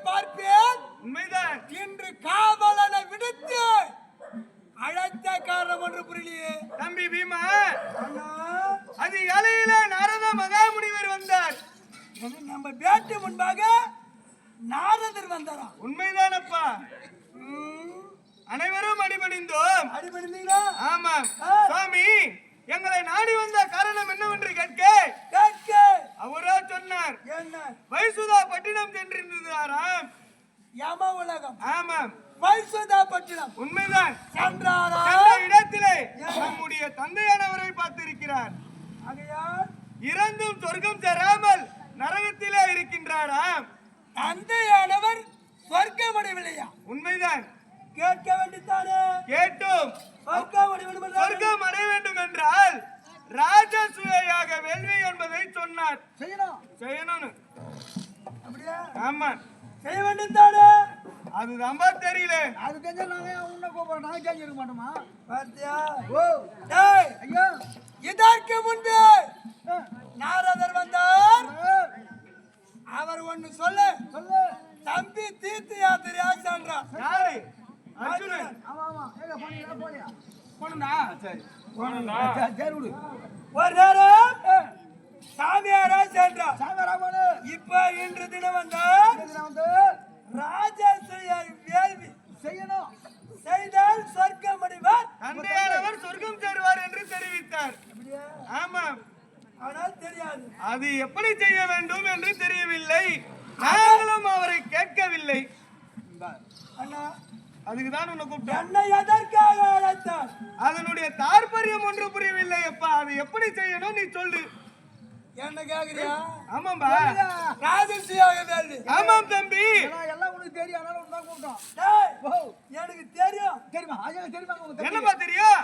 பார்ப்பேன். உண்மைதான். இன்று காவலனை விடுத்து அழைத்த காரணம் ஒன்று புரியலையே தம்பி பீமா. அது இலையில நாரத மகாமுனிவர் வந்தார். நம்ம பேட்டு முன்பாக நாரதர் வந்தாரா? உண்மைதானப்பா. அனைவரும் அடிபணிந்தோம். அடிபணிந்தீங்களா? ஆமா சுவாமி. எங்களை நாடி வந்த காரணம் என்னவென்று கேட்க அவரோ சொன்னார். என்ன? வைசுதா பட்டினம் சென்றிருந்தாராம். யம உலகம். ஆமாம் வைசுதா பட்டினம். உண்மைதான். சென்றாரா? சென்ற இடத்திலே நம்முடைய தந்தையானவரை பார்த்திருக்கிறார். ஆகையால் இறந்தும் சொர்க்கம் சேராமல் நரகத்திலே இருக்கின்றாராம். தந்தையானவர் சொர்க்கம் அடையவில்லையா? உண்மைதான். கேட்க வேண்டித்தானே? கேட்டோம். சொர்க்கம் அடைய வேண்டும் என்றால் ராஜசூயாக வேள்வி என்பதை சொன்னார். செய்யணும். அப்படியா? ஆமா செய்ய வேண்டித்தானே? அதுதான் தெரியல. அது தெரிஞ்சா நாங்க உன்னை கூப்பிடுறோம். நான் கேட்க மாட்டோமா? பாத்தியா? ஓ டேய் ஐயா, இதற்கு முன்பு நாரதர் வந்தார். அவர் ஒன்னு சொல்லு. தம்பி தீர்த்த யாத்திரையா சென்றார். யாரு? அர்ஜுனன். ஆமா ஆமா. ஏங்க போனியா? போணும்டா. சரி சரி விடு. ஒரு நேரம் சாமியாரா சென்றார். சாமியாரா போனு. இப்ப இன்று தினம் வந்து ராஜசூய வேள்வி செய்யணும். செய்தால் சொர்க்கம் அடைவார். தந்தையானவர் சொர்க்கம் சேருவார் என்று தெரிவித்தார். ஆமாம். ஆனால் தெரியாது. அது எப்படி செய்ய வேண்டும் என்று தெரியவில்லை. நாங்களும் அவரை கேட்கவில்லை. அண்ணா அதுக்குதான் உன்னை கூப்பிட்டேன். என்னை எதற்காக அழைத்தார்? அதனுடைய தாற்பயம் ஒன்று புரியவில்லை. அப்பா அது எப்படி செய்யணும் நீ சொல்லு. என்ன கேக்குறியா? ஆமாம்பா. ராஜசூயாக வேள்வி. ஆமாம் தம்பி. எல்லாம் உனக்கு தெரியும். அதனால உன்னை கூப்பிட்டோம். டேய் எனக்கு தெரியும். தெரியுமா? தெரியுமா உங்களுக்கு? என்னப்பா தெரியும்?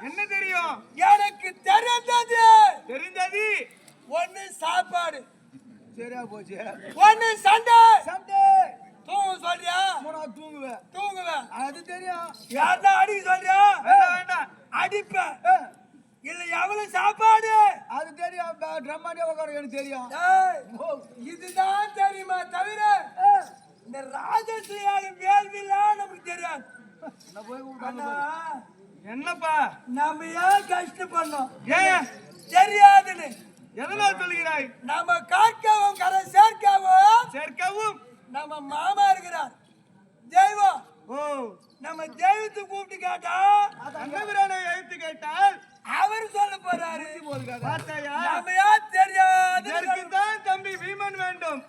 என்ன தெரியும்? எனக்கு தெரிந்தது. தெரிந்தது ஒண்ணு சாப்பாடு. சரியா போச்சு. ஒண்ணு சண்டை. தூங்க சொல்றியா? தூங்குவேன். அது தெரியும். யாரா அடிக்க சொல்றியா? வேண்டாம். அடிப்பேன். இல்ல எவ்வளவு சாப்பாடு? அது தெரியும். ட்ரம்மாடியா உட்கார எனக்கு தெரியும். இதுதான் தெரியுமா தவிர இந்த ராஜசூயாக வேள்விலாம் நமக்கு தெரியாது. என்னப்பா நம்ம ஏன் கஷ்டப்படணும்? ஏன் தெரியாதுன்னு எதனால் சொல்கிறாய்? நம்ம காக்கவும் கரை சேர்க்கவும் நம்ம மாமா இருக்கிறார் தெய்வம். ஓ நம்ம தெய்வத்தை கூப்பிட்டு கேட்டா அன்னபிரானை அழைத்து கேட்டால் அவர் சொல்ல போறாரு. நம்ம யார் தெரியாது. தான் தம்பி பீமன் வேண்டும்.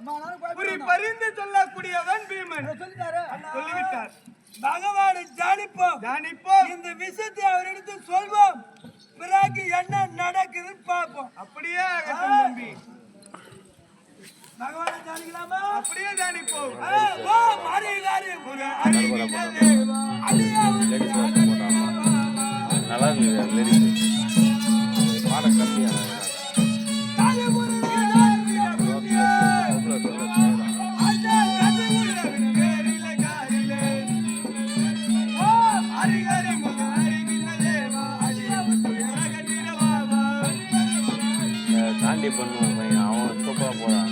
பரிந்து சொல்லக்கூடியவன் பீமன் சொல்லிவிட்டார். பகவானை தியானிப்போம். இந்த விஷயத்தை அவரிடத்து சொல்வோம். பிறகு என்ன நடக்குதுன்னு பார்ப்போம். அப்படியே ஆகட்டும் தம்பி. பகவானை தியானிக்கலாமா? அப்படியே தியானிப்போம். நல்லா இருந்தது பாட கம்மியா தாண்டி பண்ணுவான் பையன். அவன் சூப்பரா போறான்.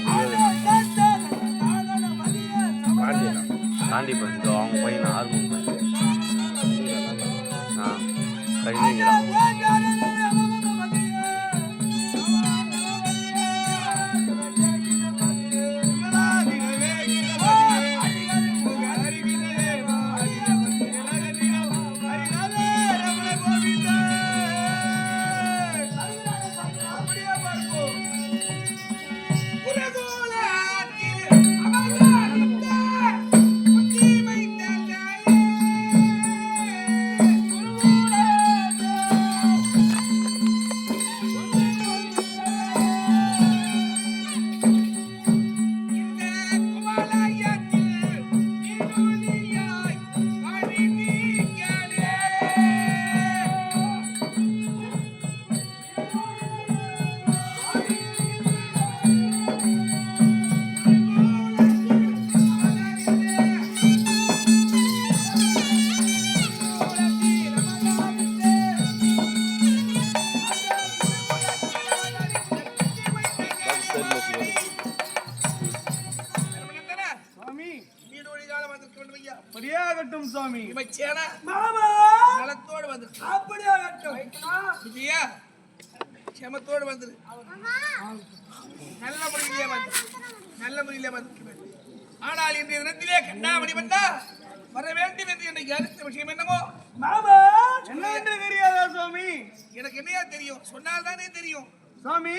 தாண்டி பண்ணி அவங்க பையன் ஆர்வம் பண்ணி கழிவுங்கிறான். ஆகட்டும் சுவாமி. இவச்சேனா மாமா நலத்தோடு வந்துரு. அப்படியே ஆகட்டும். விஜயா க்ஷமத்தோடு வந்துரு. நல்ல முறையிலே வந்துரு. நல்ல முறையிலே வந்துரு. ஆனால் இன்றைய தினத்திலே கண்ணாமணி வந்தா வர வேண்டும் என்று எனக்கு அடுத்த விஷயம் என்னமோ மாமா என்ன என்று தெரியாதா சுவாமி? எனக்கு என்னையா தெரியும், சொன்னால் தானே தெரியும். சுவாமி,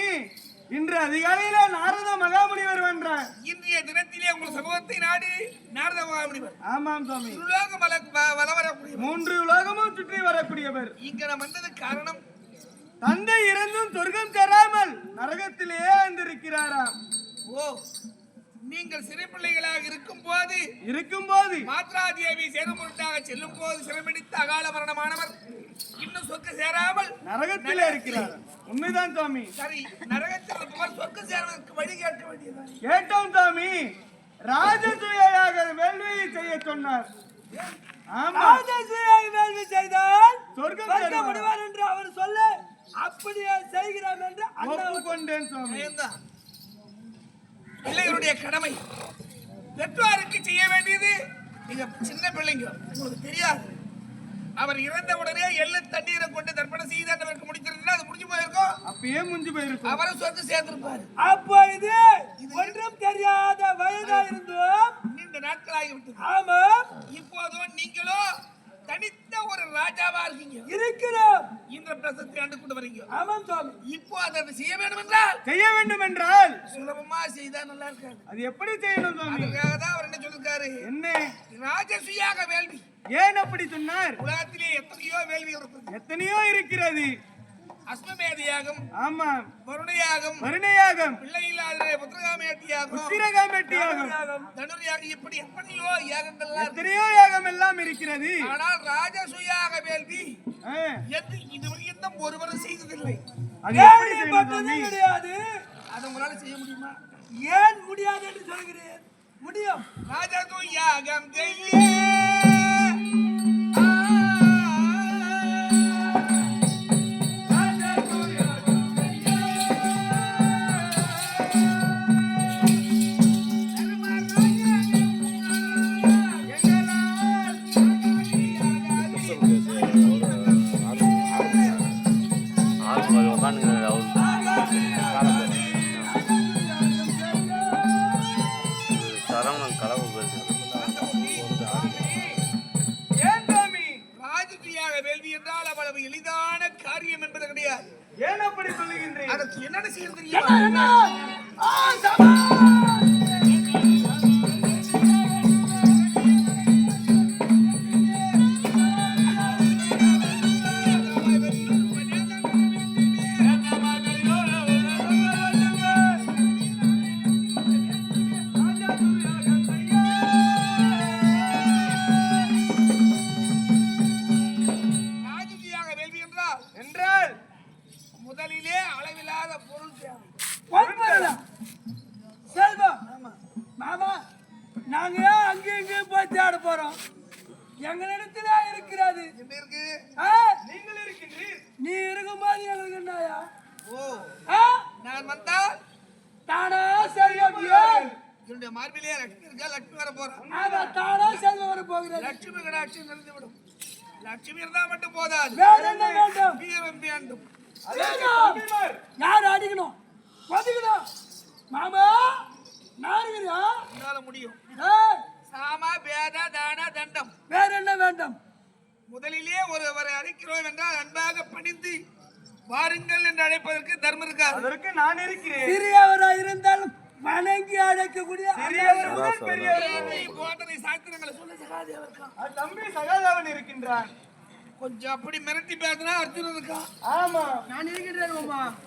இன்று அதிகாலையில நாரத மகாமுனிவர் வென்றார். இன்றைய தினத்திலே உங்கள் சமூகத்தை நாடி நாரத மகாமுனிவர். ஆமாம் சுவாமி. உலோகம் வள வரக்கூடிய 3 உலகமும் சுற்றி வரக்கூடியவர். இங்க நான் வந்தது காரணம் தந்தை இறந்தும் சொர்க்கம் தராமல் நரகத்திலே இருந்திருக்கிறாராம். ஓ, நீங்கள் சிறு பிள்ளைகளாக இருக்கும் போது மாத்ரா தேவி சேரும் பொருட்டாக செல்லும் போது சிரமடித்த அகால மரணமானவர் இன்னும் சொர்க்க சேராமல் நரகத்திலே இருக்கிறார். உண்மைதான் சுவாமி. சரி, நரகத்தில் இருப்பவர் சொர்க்க சேருவதற்கு வழி கேட்க வேண்டியது. கேட்டோம் சுவாமி. ராஜசூயாக வேள்வியை செய்ய சொன்னார். ஆமா, ராஜசூயாக வேள்வி செய்தால் சொர்க்கம் சொர்க்க தருவார் முடிவார் என்று அவர் சொல்ல அப்படியே செய்கிறோம் என்று ஒப்புக்கொண்டேன் சுவாமி. பயம்தான். பிள்ளைகளுடைய கடமை பெற்றோருக்கு செய்ய வேண்டியது. நீங்க சின்ன பிள்ளைங்க, உங்களுக்கு தெரியாது. அவர் இறந்த உடனே எள்ளு தண்ணீரை கொண்டு தர்ப்பணம் செய்து முடிச்சிருந்தா அது முடிஞ்சு போயிருக்கும். அப்பயே முடிஞ்சு போயிருக்கும். அவரும் சொர்க்கம் சேர்ந்திருப்பாரு. அப்போ இது ஒன்றும் தெரியாத வயதா இருந்தோம். நீண்ட நாட்களாகிவிட்டது. ஆமா, இப்போதோ நீங்களோ தனித்த ஒரு ராஜாவா இருக்கீங்க. இருக்கிறோம். இந்திர பிரசத்தை ஆண்டு கொண்டு வரீங்க. ஆமாம் சுவாமி. இப்போ அதை செய்ய வேண்டும் என்றால் சுலபமா செய்தா நல்லா இருக்காது. அது எப்படி செய்யணும் சுவாமி? அதுக்காக தான் அவர் என்ன சொல்லிருக்காரு, என்ன ராஜசுயாக வேள்வி. ஏன் அப்படி சொன்னார்? உலகத்திலே எத்தனையோ வேள்விகள் இருக்குது. எத்தனையோ இருக்கிறது. அஸ்வமேதியாகம், ஆமா, வருணயாகம், பிள்ளை இல்லாத புத்திரகாமேட்டியாகம், தனுர்யாகம், இப்படி எத்தனையோ யாகங்கள் எத்தனையோ யாகம் எல்லாம் இருக்கிறது. ஆனால் ராஜசுயாக வேள்வி இதுவரையும் ஒருவரும் செய்ததில்லை. கிடையாது. அதை உங்களால செய்ய முடியுமா? ஏன் முடியாது என்று சொல்கிறேன். முடியும். ராஜசுயாகம் செய்ய சரவணன் களவு ராஜசுயாக வேள்வி என்றால் அவ்வளவு எளிதான காரியம் என்பது கிடையாது. ஏன் அப்படி சொல்லுகின்றேன்? அதற்கு என்னென்ன செய்ய தெரியுமா? முதலிலே அளவில்லாத பொருள் தேவை. செல்வம். மாமா, நாங்க அங்கே இங்கே போய் தேட போறோம். எங்களிடத்துல இருக்கிறது. என்ன இருக்கு? நீங்கள் இருக்கின்றீர். நீ இருக்கும்போது எங்களுக்கு என்னயா? ஓ, நான் வந்தால் தானா செல்வம் ஏன்? என்னுடைய மார்பிலே லட்சுமி இருக்கா, லட்சுமி வர போறான். தானா செல்வம் வர போகிறது. லட்சுமி கடாட்சி நிறுத்தி விடும். லட்சுமி இருந்தா மட்டும் போதாது, வேற என்ன வேண்டும்? வீரம் வேண்டும். யார் அடிக்கணும், பதுக்கணும்? மாமா, நாருங்கயா உன்னால முடியும். ஏய், சாம பேத தான தண்டம். வேற என்ன வேண்டும்? முதலிலே ஒருவரை அழைக்கிறோம் என்றால் அன்பாக பணிந்து வாருங்கள் என்று அழைப்பதற்கு தர்மம் இருக்காது. அதற்கு நான் இருக்கிறேன். சிறியவரா இருந்தாலும் வணங்கி அழைக்கக்கூடிய போன்றதை சாஸ்திரங்களை சொல்ல சகாதேவன் தம்பி சகாதேவன் இருக்கின்றான். கொஞ்சம் அப்படி மிரட்டி பேசினா அர்ஜுனன் இருக்கான். ஆமா, நான் இருக்கிறேன்.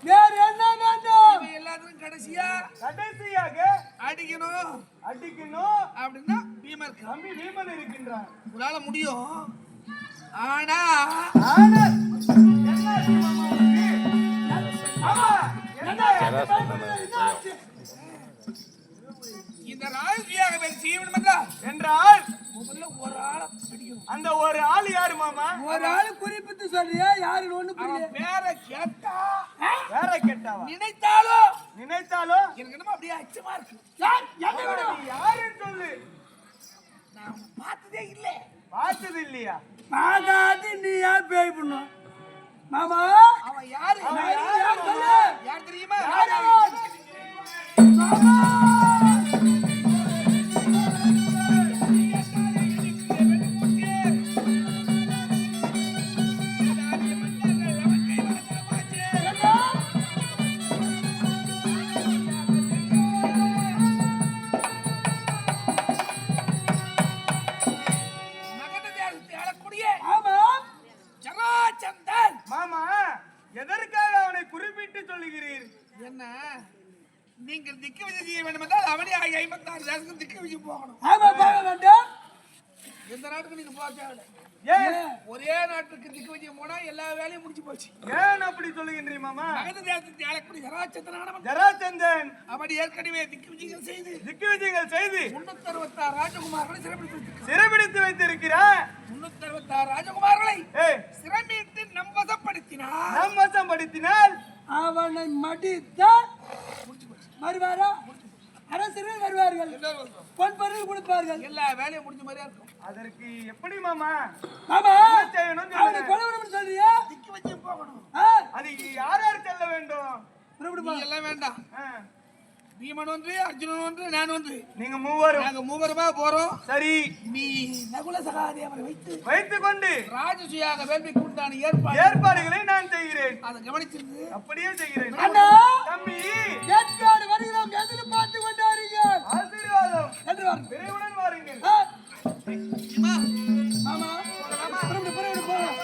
வேற என்ன வேண்டும்? எல்லாத்துக்கும் கடைசியாக அடிக்கணும் அப்படின்னா பீமன் இருக்கான். தம்பி பீமன் இருக்கின்றான். உங்களால முடியும். ஆனா இந்த ராஜ்யாக செய்யணும் என்றால் முதல்ல ஒரு ஆளை பிடிக்கணும். அந்த ஒரு ஆள் யாரு மாமா? ஒரு ஆளு குறிப்பிட்டு சொல்றியா? யாருன்னு ஒண்ணு புரியல. பேரை கேட்டா வேற கேட்டாவா? நினைத்தாலும் எனக்கு என்னமோ அப்படியே அச்சமா இருக்கு. யாருன்னு சொல்லு. நான் பார்த்ததே இல்லை. பார்த்தது இல்லையா? பார்க்காது நீ ஏன் பேய் பண்ணும் மாமா? அவன் யாரு? யார் சொல்லு? யார் தெரியுமா? யார் அவன்? மாமா! ஆமா ஜராசந்தன். மாமா, எதற்காக அவனை குறிப்பிட்டு சொல்லுகிறீர்? என்ன நீங்கள் திக்கு விஜய் செய்ய வேண்டும் என்றால் அவனே 56 தேசத்துக்கு திக்கு விஜய் போகணும். ஆமா போக வேண்டும். எந்த நாட்டுக்கு நீங்க போக தேவையில்லை. ஏன் ஒரே நாட்டுக்கு திக்கு விஜயம் போனா எல்லா வேலையும் முடிஞ்சு போச்சு. ஏன் அப்படி சொல்லுகின்றீர் மாமா? மகத தேசத்தை ஆளக்கூடிய ஜராசந்தனானவன் ஜராசந்தன் அவன் ஏற்கனவே திக்கு விஜயங்கள் செய்து திக்கு விஜயங்கள் செய்து 366 ராஜகுமாரர்களை சிறைப்பிடித்து சிறைபிடித்து வைத்திருக்கிறார். 366 ராஜகுமாரர்களை ஏய், சிறைமீட்டு நம்பதப்படுத்தினார். நம் வசப்படுத்தினால் அவனை மடித்தால் வருவாரா? அரசர்கள் வருவார்கள், பொன் பொருள் கொடுப்பார்கள். எல்லா வேலையும் முடிஞ்ச மாதிரியா இருக்கும். அதற்கு எப்படி மாமா மாமா என்ன செய்யணும் அவனை சொல்லுங்க. கொலை பண்ணணும்னு சொல்றியா? திக்கு விஜயம் போகணும். அது யார் யார் செல்ல வேண்டும்? புறப்படுப்பா. நீ எல்லாம் வேண்டாம். ஆ, பீமன் ஒன்று, அர்ஜுனன் ஒன்று, நான் ஒன்று. நீங்க மூவரும் நாங்க மூவருமா போறோம். சரி நீ நகுல சகாதேவனை வைத்து வைத்துக் கொண்டு ராஜசுயாக வேள்விக்கு உண்டான ஏற்பாடு ஏற்பாடுகளை நான் செய்கிறேன். அதை கவனிச்சிருந்து அப்படியே செய்கிறேன். அண்ணா தம்பி, ஏற்காடு வருகிறோம், எதிர் பார்த்து கொண்டாருங்கள் ஆசீர்வாதம். என்று வாருங்கள். விரைவுடன் வாருங்கள். ஆ, அம்மா, மாமா புறப்படு புறப்படு போலாம்.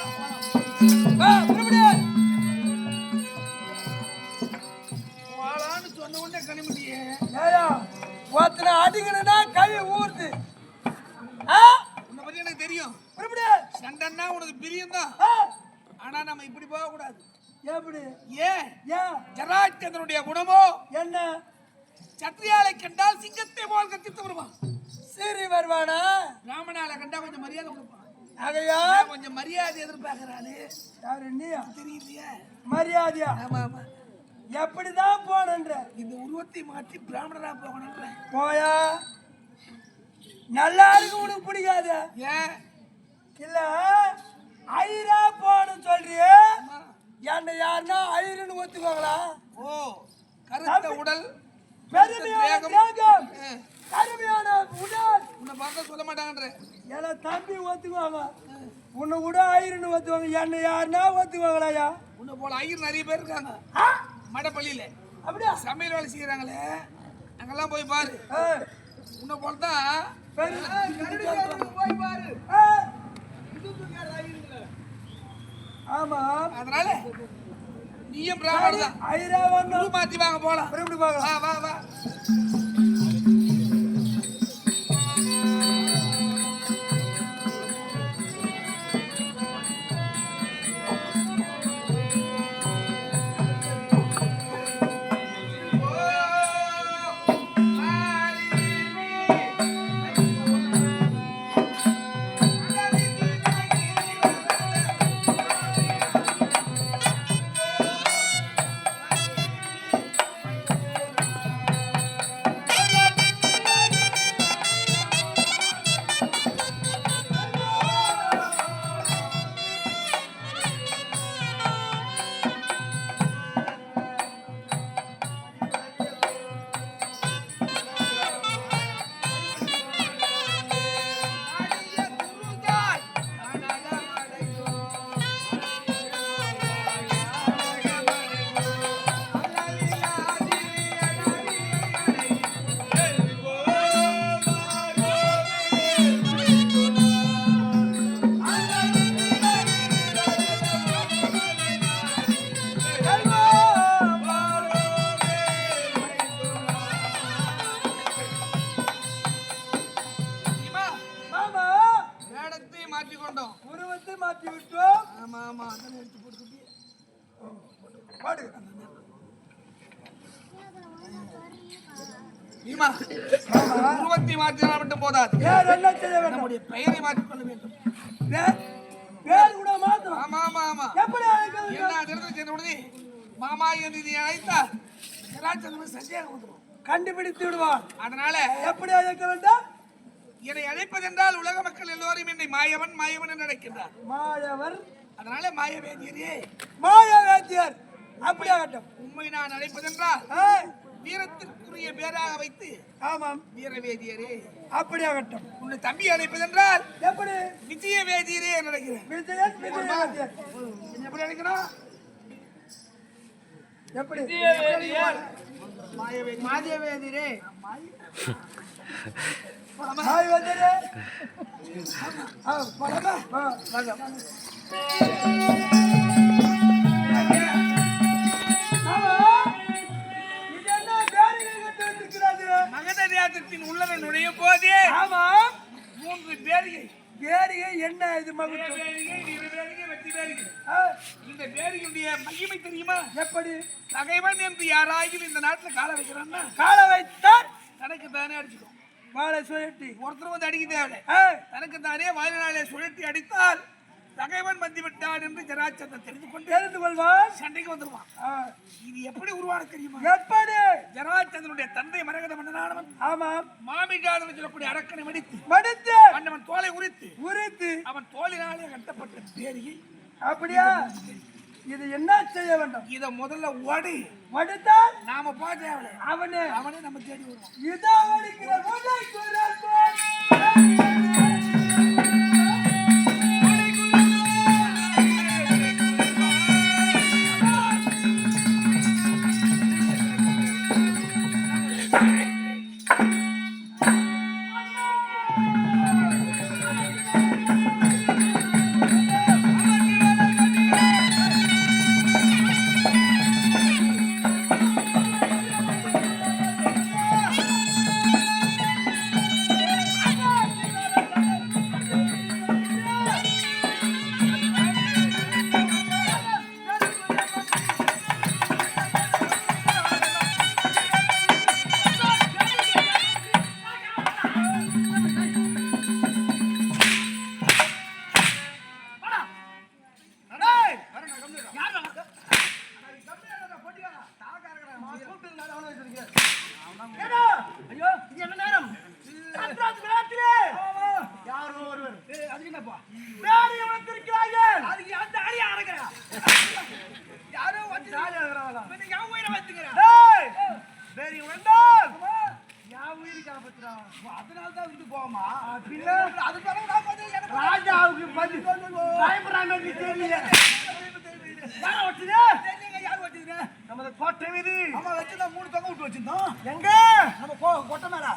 வா புறப்படு. வாழான்னு சொன்ன உடனே கனிமதியே ஏயா ஒருத்தனை அடிக்கணும்னா கை ஊறுது. ஆ உன்னை பத்தி எனக்கு தெரியும். புறப்படு. சண்டைன்னா உனக்கு பிரியம் தான். ஆ, ஆனா நம்ம இப்படி போக கூடாது. எப்படி? ஏன்? ஏன் ஜராச்சந்திரனுடைய குணமோ என்ன? சத்திரியாலை கண்டால் சிங்கத்தை போல் கத்தித்து வருவான். சீறி வருவானா? ராமனால கண்டா கொஞ்சம் மரியாதை கொடுப்பான். ஆகையா கொஞ்சம் மரியாதை எதிர்பார்க்கிறாரு. யாரு நீயா? தெரியலையா? மரியாதையா? ஆமா ஆமா. எப்படிதான் போனன்ற? இந்த உருவத்தை மாற்றி பிராமணரா போகணுன்ற. போயா நல்லா இருக்கு, உனக்கு பிடிக்காத ஏன்? இல்ல ஐரா போன்னு சொல்றியே, ஆமா. என்ன யாருன்னா ஐருன்னு ஒத்துக்கோங்களா? ஓ, கருத்த உடல் பெருமையான தேகம். தேகம், ஆ, கருமையான உடல். உன்னை பார்க்க சொல்ல மாட்டாங்கன்ற. ஏன்னா தம்பி ஒத்துக்குவாங்க, உன்னை கூட ஐருன்னு ஒத்துவாங்க. என்ன யாருன்னா ஒத்துக்குவாங்களாயா? உன்னை போல ஐயர் நிறைய பேர் இருக்காங்க ஆ, மடப்பள்ளியில. அப்படியா? சமையல் வேலை செய்யறாங்களே, அங்கெல்லாம் போய் பாரு. ஆ, உன்னை போல தான் போய் பாரு. ஆ. ஆமா அதனால நீயும் பிராமணர் தான். ஐரா ஒண்ணு மாத்தி வாங்க போலாம். எப்படி பார்க்கலாம்? வா வா வா. பீமா, உருவத்தை மாற்றினால் மட்டும் போதாது. வேற என்ன செய்ய வேண்டும்? நம்முடைய பெயரை மாற்றிக்கொள்ள வேண்டும். பேர் கூட மாத்தணும். ஆமா ஆமா ஆமா. எப்படி அழைக்கிறது? என்ன தெரிந்து சென்ற உடனே மாமா என்று நீ அழைத்தால் ஜராசந்தன் சந்தேகம் வந்துடும். கண்டுபிடித்து விடுவான். அதனால எப்படி அழைக்க வேண்டும்? என்னை அழைப்பதென்றால் உலக மக்கள் எல்லோரும் என்னை மாயவன் மாயவன் என்று அழைக்கின்றார். மாயவர் அதனால மாயவேதியரே, மாயவேத்தியர் அப்படியாகட்டும். உண்மை நான் அழைப்பதென்றால் வீரத்திற்குரிய பேராக வைத்து ஆமாம் வீரவேதியரே அப்படியாகட்டும். உன்னை தம்பி அழைப்பதென்றால் எப்படி விஜய வேதியரே நினைக்கிறேன். விஜயன் விஜயவேத்தியர் எப்படி நினைக்கணும்? எப்படி மாயவேதியரே மாயவேத்தியரே மகத தேசத்தின் உள்ளர நுழையும் போதே ஆமா 3 பேரிகை பேரிகை என்ன இது மகுடம் பேரிகை வீரவேதிகை வெற்றி பேரிகை. இந்த பேரிகையுடைய மகிமை தெரியுமா? எப்படி பகைவன் என்று யாராயும் இந்த நாட்டுல கால வைக்கிறான்னா கால வைத்தார் தனக்கு தானே அடிச்சுக்கும். வாழை சுழட்டி ஒருத்தர் வந்து அடிக்க தேவை. தனக்கு தானே வாழ்நாளை சுழட்டி அடித்தால் பகைவன் வந்து விட்டான் என்று ஜராசந்தன் தெரிந்து கொள்வார். சண்டைக்கு வந்துருவான். இது எப்படி உருவான தெரியுமா? எப்படி ஜராசந்தனுடைய தந்தை மரகத மன்னனானவன் ஆமாம் மாமிஜாதன் சொல்லக்கூடிய அரக்கனை மடித்து மடித்து அவன் தோலை உரித்து அவன் தோலினாலே கட்டப்பட்ட பேரியை. அப்படியா? இது என்ன செய்ய வேண்டும்? இத முதல்ல ஓடி மடித்தால் நாம போக தேவை. அவனே நம்ம தேடி வருவான். இதோ அடிக்கிற முதலை குரல் போல் நமது கோட்டை மீது 3 தொங்க விட்டு வச்சிருந்தோம். எங்க நம்ம கொட்டை மேல